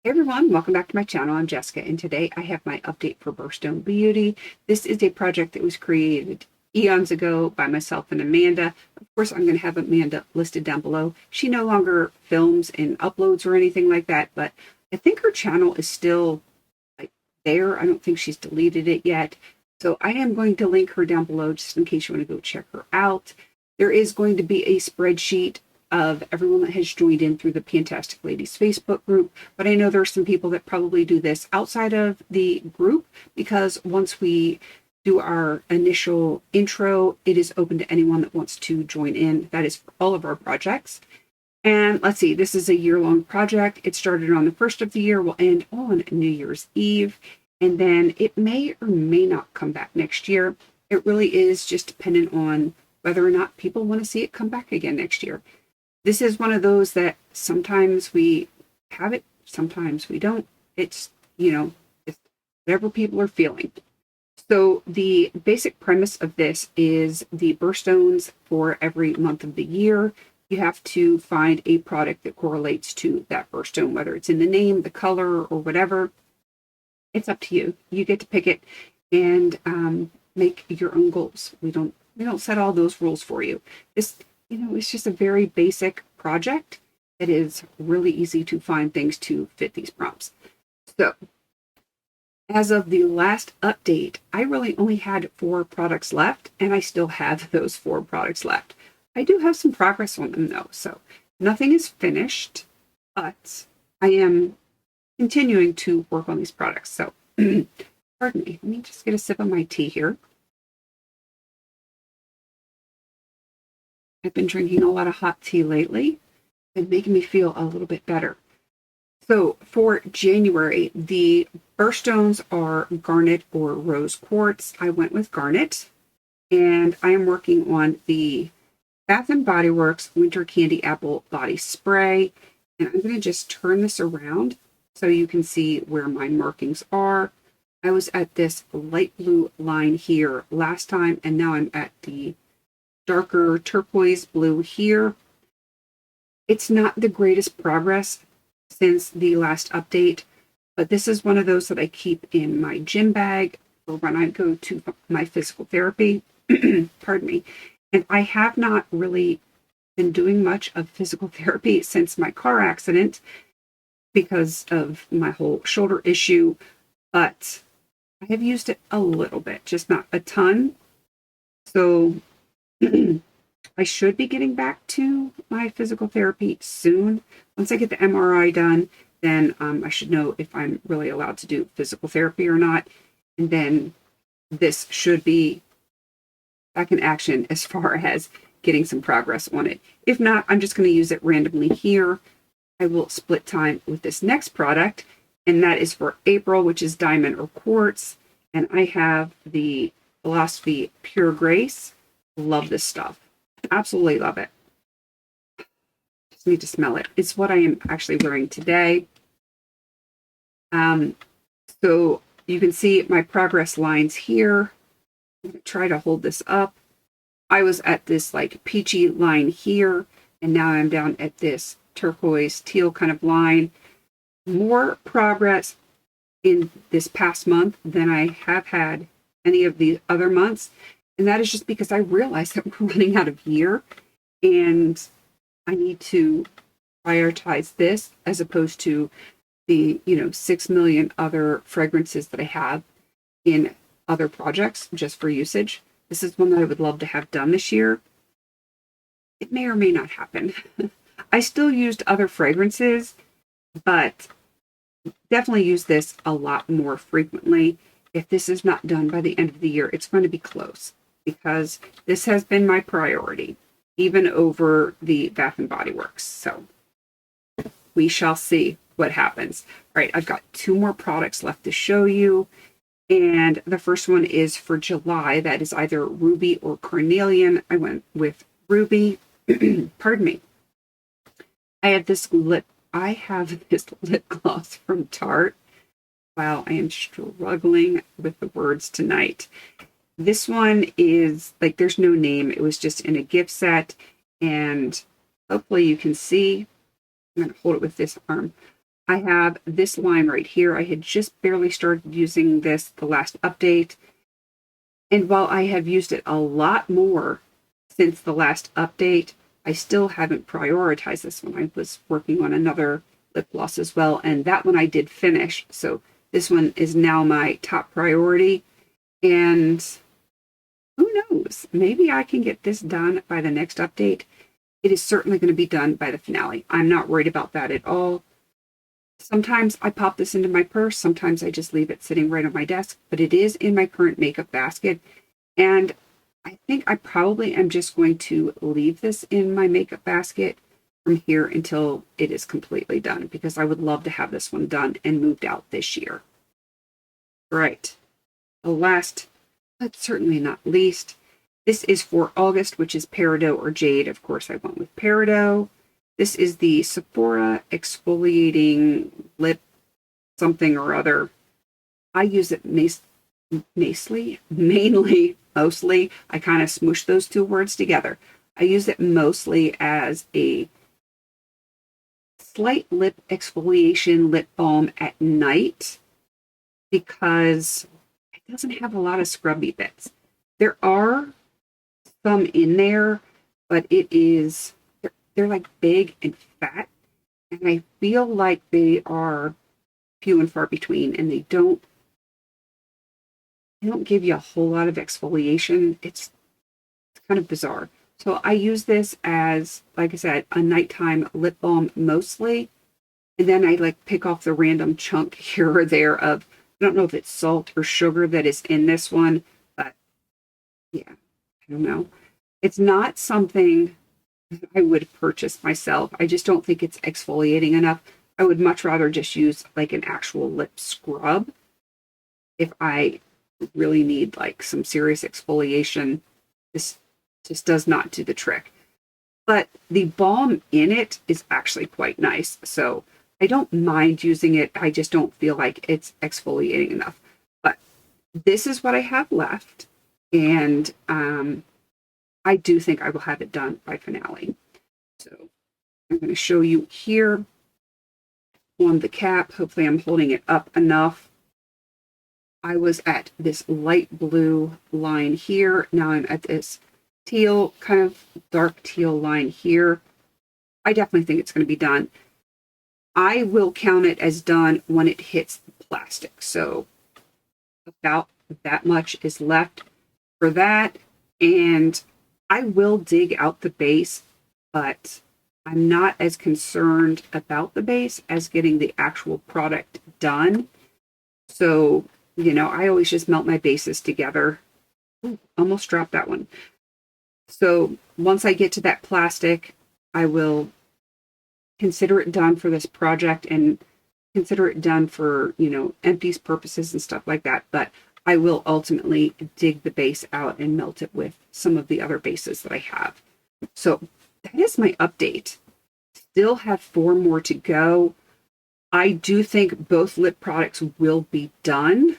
Hey everyone, welcome back to my channel. I'm Jessica, and today I have my update for Birthstone Beauty. This is a project that was created eons ago by myself and Amanda. Of course, I'm going to have Amanda listed down below. She no longer films and uploads or anything like that, but I think her channel is still like there. I don't think she's deleted it yet. So I am going to link her down below just in case you want to go check her out. There is going to be a spreadsheet of everyone that has joined in through the PANtastic Ladies Facebook group, but I know there are some people that probably do this outside of the group because once we do our initial intro, it is open to anyone that wants to join in. That is for all of our projects. And let's see, this is a year-long project. It started on the first of the year, will end on New Year's Eve, and then it may or may not come back next year. It really is just dependent on whether or not people want to see it come back again next year. This is one of those that sometimes we have it, sometimes we don't. It's, it's whatever people are feeling. So the basic premise of this is the birthstones for every month of the year. You have to find a product that correlates to that birthstone, whether it's in the name, the color, or whatever. It's up to you. You get to pick it and make your own goals. We don't set all those rules for you. It's just a very basic project. It is really easy to find things to fit these prompts. So as of the last update, I really only had 4 products left, and I still have those 4 products left. I do have some progress on them though, so nothing is finished, but I am continuing to work on these products. So pardon me, let me just get a sip of my tea here. I've been drinking a lot of hot tea lately and making me feel a little bit better. So for January, the birthstones are garnet or rose quartz. I went with garnet, and I am working on the Bath & Body Works Winter Candy Apple Body Spray. And I'm going to just turn this around so you can see where my markings are. I was at this light blue line here last time, and now I'm at the darker turquoise blue here. It's not the greatest progress since the last update, but this is one of those that I keep in my gym bag for when I go to my physical therapy. Pardon me. And I have not really been doing much of physical therapy since my car accident because of my whole shoulder issue, but I have used it a little bit, just not a ton. So I should be getting back to my physical therapy soon. Once I get the MRI done, then I should know if I'm really allowed to do physical therapy or not. And then this should be back in action as far as getting some progress on it. If not, I'm just going to use it randomly here. I will split time with this next product, and that is for April, which is diamond or quartz. And I have the Philosophy Pure Grace. Love this stuff. Absolutely love it. Just need to smell it. It's what I am actually wearing today. So you can see my progress lines here. I'm going to try to hold this up. I was at this like peachy line here, and now I'm down at this turquoise teal kind of line. More progress in this past month than I have had any of the other months. And that is just because I realized that we're running out of year and I need to prioritize this as opposed to the, 6 million other fragrances that I have in other projects just for usage. This is one that I would love to have done this year. It may or may not happen. I still used other fragrances, but definitely use this a lot more frequently. If this is not done by the end of the year, it's going to be close because this has been my priority, even over the Bath & Body Works. So we shall see what happens. All right, I've got 2 more products left to show you. And the first one is for July. That is either Ruby or Carnelian. I went with Ruby. Pardon me. I have this lip gloss from Tarte. Wow, I am struggling with the words tonight. This one is like, there's no name. It was just in a gift set, and hopefully you can see. I'm going to hold it with this arm. I have this line right here. I had just barely started using this the last update. And while I have used it a lot more since the last update, I still haven't prioritized this one. I was working on another lip gloss as well, and that one I did finish. So this one is now my top priority. And who knows? Maybe I can get this done by the next update. It is certainly going to be done by the finale. I'm not worried about that at all. Sometimes I pop this into my purse. Sometimes I just leave it sitting right on my desk, but it is in my current makeup basket. And I think I probably am just going to leave this in my makeup basket from here until it is completely done, because I would love to have this one done and moved out this year. Right. The last, but certainly not least, this is for August, which is Peridot or Jade. Of course, I went with Peridot. This is the Sephora Exfoliating Lip something or other. I use it mostly. I kind of smoosh those two words together. I use it mostly as a slight lip exfoliation lip balm at night because it doesn't have a lot of scrubby bits. There are some in there, but they're like big and fat, and I feel like they are few and far between, and they don't give you a whole lot of exfoliation. It's kind of bizarre. So I use this as, like I said, a nighttime lip balm mostly, and then I like pick off the random chunk here or there of, I don't know if it's salt or sugar that is in this one, but yeah, I don't know. It's not something I would purchase myself. I just don't think it's exfoliating enough. I would much rather just use like an actual lip scrub if I really need like some serious exfoliation. This just does not do the trick. But the balm in it is actually quite nice. So I don't mind using it. I just don't feel like it's exfoliating enough. But this is what I have left. And I do think I will have it done by finale. So I'm going to show you here on the cap. Hopefully I'm holding it up enough. I was at this light blue line here. Now I'm at this teal, kind of dark teal line here. I definitely think it's going to be done. I will count it as done when it hits the plastic. So about that much is left for that. And I will dig out the base, but I'm not as concerned about the base as getting the actual product done. So, I always just melt my bases together. Ooh, almost dropped that one. So once I get to that plastic, I will consider it done for this project and consider it done for, empties purposes and stuff like that. But I will ultimately dig the base out and melt it with some of the other bases that I have. So that is my update. Still have 4 more to go. I do think both lip products will be done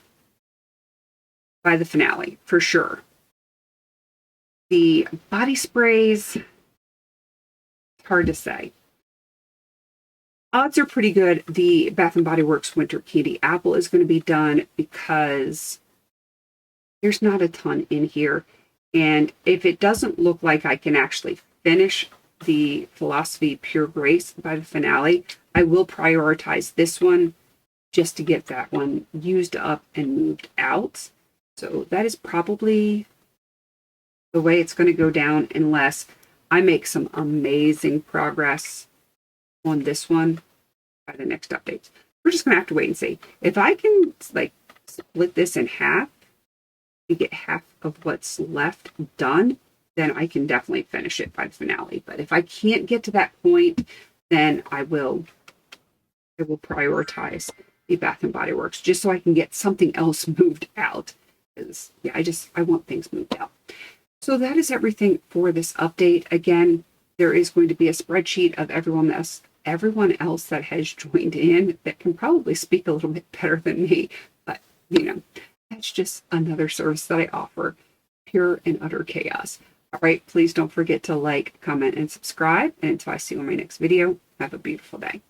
by the finale, for sure. The body sprays, it's hard to say. Odds are pretty good. The Bath & Body Works Winter Candy Apple is going to be done because there's not a ton in here. And if it doesn't look like I can actually finish the Philosophy Pure Grace by the finale, I will prioritize this one just to get that one used up and moved out. So that is probably the way it's going to go down unless I make some amazing progress on this one by the next update. We're just going to have to wait and see. If I can split this in half and get half of what's left done, then I can definitely finish it by the finale. But if I can't get to that point, then I will prioritize the Bath & Body Works just so I can get something else moved out. Because I want things moved out. So that is everything for this update. Again, there is going to be a spreadsheet of everyone else that has joined in that can probably speak a little bit better than me. But, that's just another service that I offer. Pure and utter chaos. All right, please don't forget to like, comment, and subscribe. And until I see you in my next video, have a beautiful day.